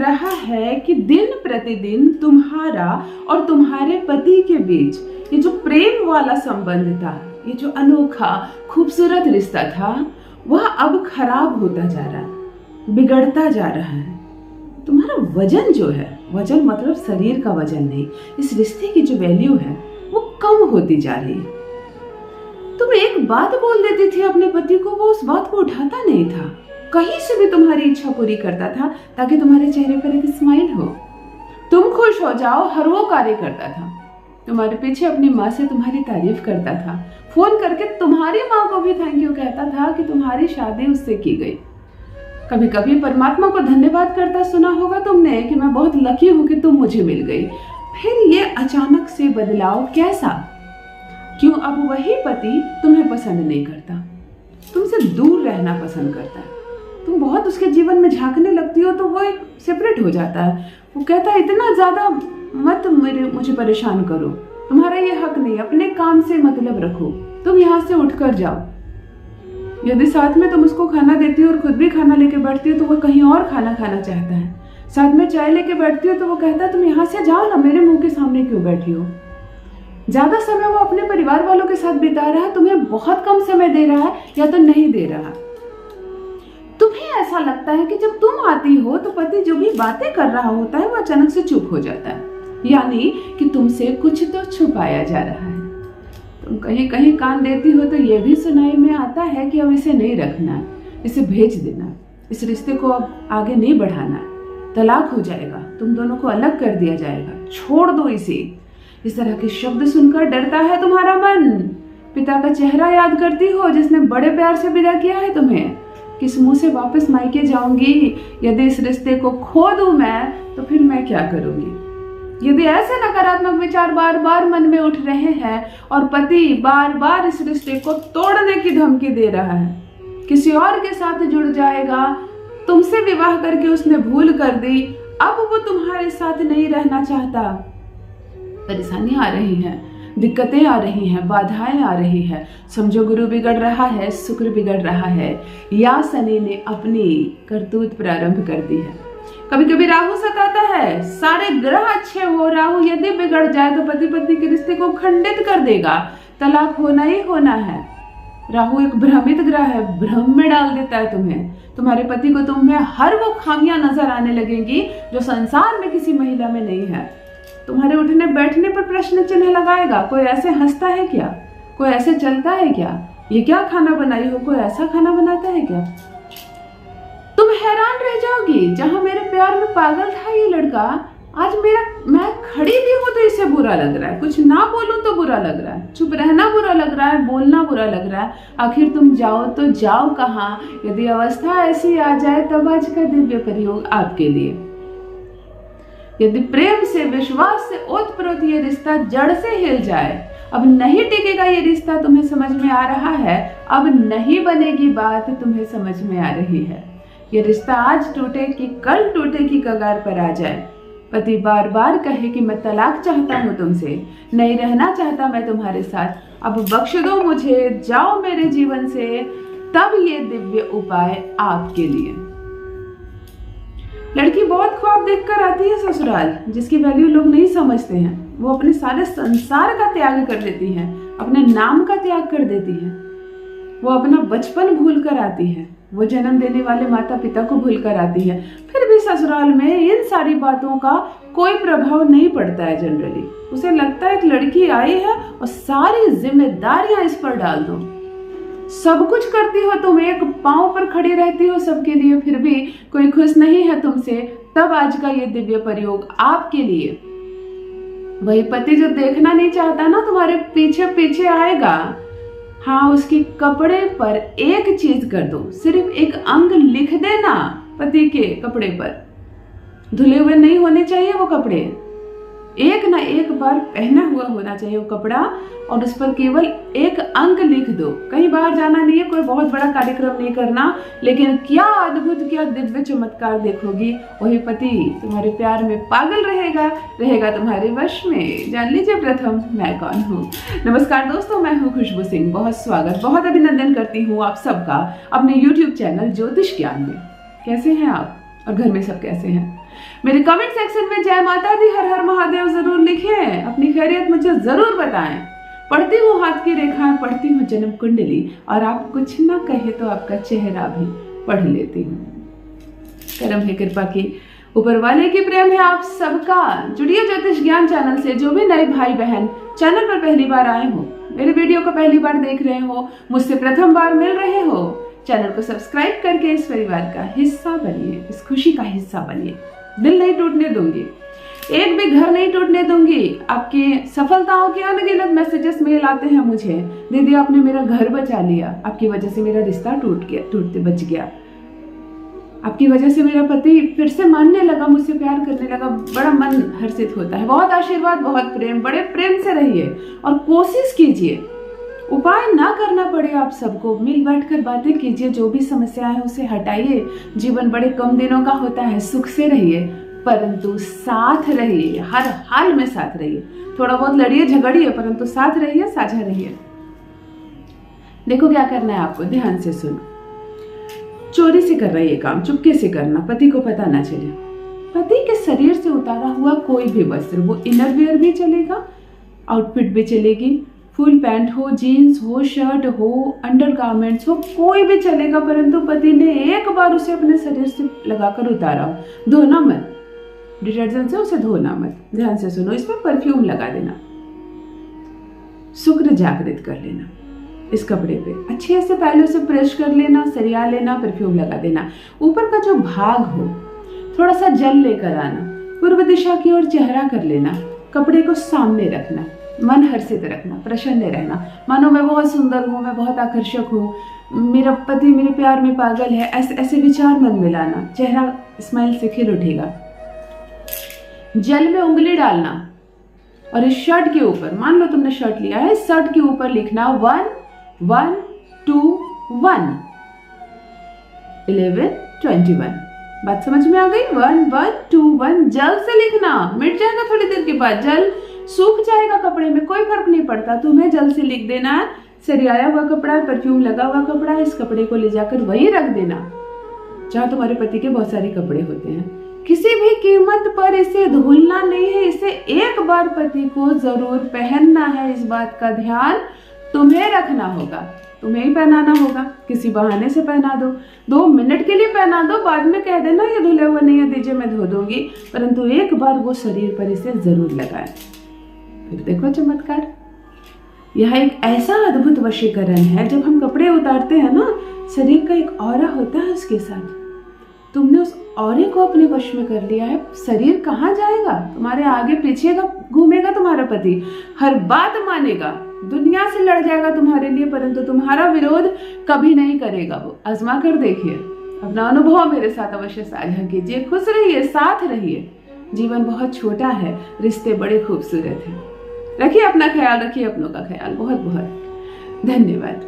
रहा है कि दिन प्रतिदिन तुम्हारा और तुम्हारे पति के बीच ये जो प्रेम वाला संबंध था, ये जो अनोखा खूबसूरत रिश्ता था, वह अब खराब होता जा रहा है, बिगड़ता जा रहा है। तुम्हारा वजन जो है, वजन मतलब शरीर का वजन नहीं, इस रिश्ते की जो वैल्यू है वो कम होती जा रही है। तुम एक बात बोल देती थी अपने पति को, वो उस बात को उठाता नहीं था, कहीं से भी तुम्हारी इच्छा पूरी करता था ताकि तुम्हारे चेहरे पर एक स्माइल हो, तुम खुश हो जाओ, हर वो कार्य करता था। तुम्हारे पीछे अपनी माँ से तुम्हारी तारीफ करता था, फोन करके तुम्हारी माँ को भी थैंक यू कहता था कि तुम्हारी शादी उससे की गई। कभी कभी परमात्मा को धन्यवाद करता सुना होगा तुमने कि मैं बहुत लकी हूँ कि तुम मुझे मिल गई। फिर ये अचानक से बदलाव कैसा? क्यों अब वही पति तुम्हें पसंद नहीं करता, तुमसे दूर रहना पसंद करता है? तुम बहुत उसके जीवन में झांकने लगती हो तो वो एक सेपरेट हो जाता है। वो कहता है इतना ज्यादा मत मुझे परेशान करो, तुम्हारा ये हक नहीं, अपने काम से मतलब रखो, तुम यहाँ से उठकर जाओ। यदि साथ में तुम उसको खाना देती हो और खुद भी खाना लेके बैठती हो तो वो कहीं और खाना खाना चाहता है। साथ में चाय लेके बैठती हो तो वो कहता है तुम यहाँ से जाओ ना, मेरे मुंह के सामने क्यों बैठी हो। ज्यादा समय वो अपने परिवार वालों के साथ बिता रहा है, तुम्हें बहुत कम समय दे रहा है या तो नहीं दे रहा। तुम्हें ऐसा लगता है कि जब तुम आती हो तो पति जो भी बातें कर रहा होता है वो अचानक से चुप हो जाता है, यानी कि तुमसे कुछ तो छुपाया जा रहा है। तुम कहीं कहीं कान देती हो तो ये भी सुनाई में आता है कि अब इसे नहीं रखना, इसे भेज देना, इस रिश्ते को अब आगे नहीं बढ़ाना, तलाक हो जाएगा, तुम दोनों को अलग कर दिया जाएगा, छोड़ दो इसे। इस तरह के शब्द सुनकर डरता है तुम्हारा मन। पिता का चेहरा याद करती हो जिसने बड़े प्यार से विदा किया है तुम्हें। किस मुंह से वापस मायके जाऊंगी? यदि इस रिश्ते को खो दूं मैं तो फिर मैं क्या करूंगी? यदि ऐसे नकारात्मक विचार बार बार मन में उठ रहे हैं और पति बार बार इस रिश्ते को तोड़ने की धमकी दे रहा है, किसी और के साथ जुड़ जाएगा, तुमसे विवाह करके उसने भूल कर दी, अब वो तुम्हारे साथ नहीं रहना चाहता, परेशानियां आ रही हैं, दिक्कतें आ रही हैं, बाधाएं आ रही हैं, समझो गुरु बिगड़ रहा है, शुक्र बिगड़ रहा है, या शनि ने अपनी करतूत प्रारंभ कर दी है। कभी कभी राहु सताता है, सारे ग्रह अच्छे हो, राहु यदि बिगड़ जाए तो पति पत्नी के रिश्ते को खंडित कर देगा, तलाक होना ही होना है। राहु एक भ्रमित ग्रह है, भ्रम में डाल देता है तुम्हें। तुम्हारे पति को तुम में हर वो खामियां नजर आने लगेंगी जो संसार में किसी महिला में नहीं है। तुम्हारे उठने बैठने पर प्रश्न चिन्ह लगाएगा, कोई ऐसे हंसता है क्या, कोई ऐसे चलता है क्या, ये क्या खाना बनाई हो, कोई ऐसा खाना बनाता है क्या? तुम हैरान रह जाओगी, जहां मेरे प्यार में पागल था ये लड़का, आज मैं खड़ी भी हूं तो इसे बुरा लग रहा है, कुछ ना बोलूं तो बुरा लग रहा है, चुप रहना बुरा लग रहा है, बोलना बुरा लग रहा है। आखिर तुम जाओ तो जाओ कहां? यदि अवस्था ऐसी आ जाए तब आज का दिव्य प्रयोग आपके लिए। यदि प्रेम से, विश्वास से ओतप्रोत ये रिश्ता जड़ से हिल जाए, अब नहीं टिकेगा ये रिश्ता, तुम्हें समझ में आ रहा है, अब नहीं बनेगी बात, तुम्हें समझ में आ रही है। ये रिश्ता आज टूटे कि कल टूटे की कगार पर आ जाए, पति बार बार कहे कि मैं तलाक चाहता हूँ तुमसे, नहीं रहना चाहता मैं तुम्हारे साथ, अब बख्श दो मुझे, जाओ मेरे जीवन से, तब ये दिव्य उपाय आपके लिए। लड़की बहुत ख्वाब देखकर आती है ससुराल, जिसकी वैल्यू लोग नहीं समझते हैं। वो अपने सारे संसार का त्याग कर देती है, अपने नाम का त्याग कर देती है, वो अपना बचपन भूल कर आती है, वो जन्म देने वाले माता पिता को भूल कर आती है। फिर भी ससुराल में इन सारी बातों का कोई प्रभाव नहीं पड़ता है। जनरली उसे लगता है एक लड़की आई है और सारी जिम्मेदारियां इस पर डाल दो, सब कुछ करती हो तुम, एक पांव पर खड़ी रहती हो सबके लिए, फिर भी कोई खुश नहीं है तुमसे, तब आज का ये दिव्य प्रयोग आपके लिए। वही पति जो देखना नहीं चाहता ना तुम्हारे पीछे पीछे आएगा, हाँ, उसके कपड़े पर एक चीज कर दो, सिर्फ एक अंग लिख देना पति के कपड़े पर। धुले हुए नहीं होने चाहिए वो कपड़े, एक ना एक बार पहना हुआ होना चाहिए वो कपड़ा, और उस पर केवल एक अंक लिख दो। कहीं बाहर जाना नहीं है, कोई बहुत बड़ा कार्यक्रम नहीं करना, लेकिन क्या अद्भुत, क्या दिव्य चमत्कार देखोगी। वही पति तुम्हारे प्यार में पागल रहेगा तुम्हारे वश में। जान लीजिए प्रथम मैं कौन हूँ। नमस्कार दोस्तों, मैं हूँ खुशबू सिंह। बहुत स्वागत, बहुत अभिनंदन करती हूँ आप सबका अपने YouTube चैनल ज्योतिष ज्ञान में। कैसे हैं आप और घर में सब कैसे हैं? मेरे कमेंट सेक्शन में जय माता दी, हर हर महादेव जरूर लिखें। अपनी खैरियत मुझे जरूर बताएं। पढ़ती हूँ हाथ की रेखाएं, पढ़ती हूँ जन्म कुंडली, और आप कुछ ना कहे तो आपका चेहरा भी पढ़ लेती हूँ। करम है, कृपा की ऊपर वाले की प्रेम है आप सबका। जुड़िए ज्योतिष ज्ञान चैनल से। जो भी नए भाई बहन चैनल पर पहली बार आए हो, मेरे वीडियो को पहली बार देख रहे हो, मुझसे प्रथम बार मिल रहे हो, चैनल को सब्सक्राइब करके इस परिवार का हिस्सा बनिए, इस खुशी का हिस्सा बनिए। दिल नहीं टूटने दूंगी, एक भी घर नहीं टूटने दूंगी। आपकी सफलताओं के अनगिनत मैसेजेस मेल आते हैं मुझे, दीदी आपने मेरा घर बचा लिया, आपकी वजह से मेरा रिश्ता टूटते बच गया, आपकी वजह से मेरा पति फिर से मानने लगा, मुझसे प्यार करने लगा। बड़ा मन हर्षित होता है। बहुत आशीर्वाद, बहुत प्रेम, बड़े प्रेम से रहिए और कोशिश कीजिए, उपाय ना करना पड़े आप सबको, मिल बैठकर बातें कीजिए, जो भी समस्याएं है उसे हटाइए। जीवन बड़े कम दिनों का होता है, सुख से रहिए, परंतु साथ रहिए, हर हाल में साथ रहिए। थोड़ा बहुत लड़िए झगड़िए, परंतु साथ रहिए, साझा रहिए। देखो क्या करना है आपको, ध्यान से सुनो। चोरी से कर रहा है ये काम, चुपके से करना, पति को पता ना चले। पति के शरीर से उतारा हुआ कोई भी वस्त्र, वो इनरवियर भी चलेगा, आउटफिट भी चलेगी, फुल पैंट हो, जीन्स हो, शर्ट हो, अंडरगारमेंट्स हो, कोई भी चलेगा, परंतु पति ने एक बार उसे अपने शरीर से लगाकर उतारा हो, धोना मत, डिटर्जेंट से उसे धोना मत। ध्यान से सुनो, इसमें परफ्यूम लगा देना, शुक्र जागृत कर लेना, इस कपड़े पे अच्छे से पहले उसे प्रेस कर लेना, सरिया लेना, परफ्यूम लगा देना। ऊपर का जो भाग हो थोड़ा सा जल लेकर आना, पूर्व दिशा की ओर चेहरा कर लेना, कपड़े को सामने रखना, मन हर्षित रखना, प्रसन्न रहना, मानो मैं बहुत सुंदर हूँ, मैं बहुत आकर्षक हूँ, मेरा पति मेरे प्यार में पागल है, ऐसे ऐसे विचार मन में लाना। चेहरा स्माइल से खिल उठेगा। जल में उंगली डालना और इस शर्ट के ऊपर, मान लो तुमने शर्ट लिया है, शर्ट के ऊपर लिखना 1 1 2 1 11 21। बात समझ में आ गई? 1 1 2 1 जल से लिखना, मिट जाएगा थोड़ी देर के बाद, जल सूख जाएगा कपड़े में, कोई फर्क नहीं पड़ता, तुम्हें जल से लिख देना है। सरियाया हुआ कपड़ा है, परफ्यूम लगा हुआ कपड़ा है, इस कपड़े को ले जाकर वही रख देना जहाँ तुम्हारे पति के बहुत सारे कपड़े होते हैं। किसी भी कीमत पर इसे धुलना नहीं है, इसे एक बार पति को जरूर पहनना है। इस बात का ध्यान तुम्हें रखना होगा, तुम्हें ही पहनाना होगा। किसी बहाने से पहना दो, 2 मिनट के लिए पहना दो, बाद में कह देना ये धुले हुए नहीं है, दीजिए मैं धो दूंगी, परंतु एक बार वो शरीर पर इसे जरूर लगाए। फिर देखो चमत्कार। यह एक ऐसा अद्भुत वशीकरण है, जब हम कपड़े उतारते हैं ना, शरीर का एक ऑरा होता है उसके साथ, तुमने उस औरे को अपने वश में कर लिया है। शरीर कहाँ जाएगा? तुम्हारे आगे पीछे घूमेगा तुम्हारा पति, हर बात मानेगा, दुनिया से लड़ जाएगा तुम्हारे लिए, परंतु तुम्हारा विरोध कभी नहीं करेगा। वो आजमा कर देखिए, अपना अनुभव मेरे साथ अवश्य साझा कीजिए। खुश रहिए, साथ रहिए। जीवन बहुत छोटा है, रिश्ते बड़े खूबसूरत हैं। रखिए अपना ख्याल, रखिए अपनों का ख्याल। बहुत बहुत धन्यवाद।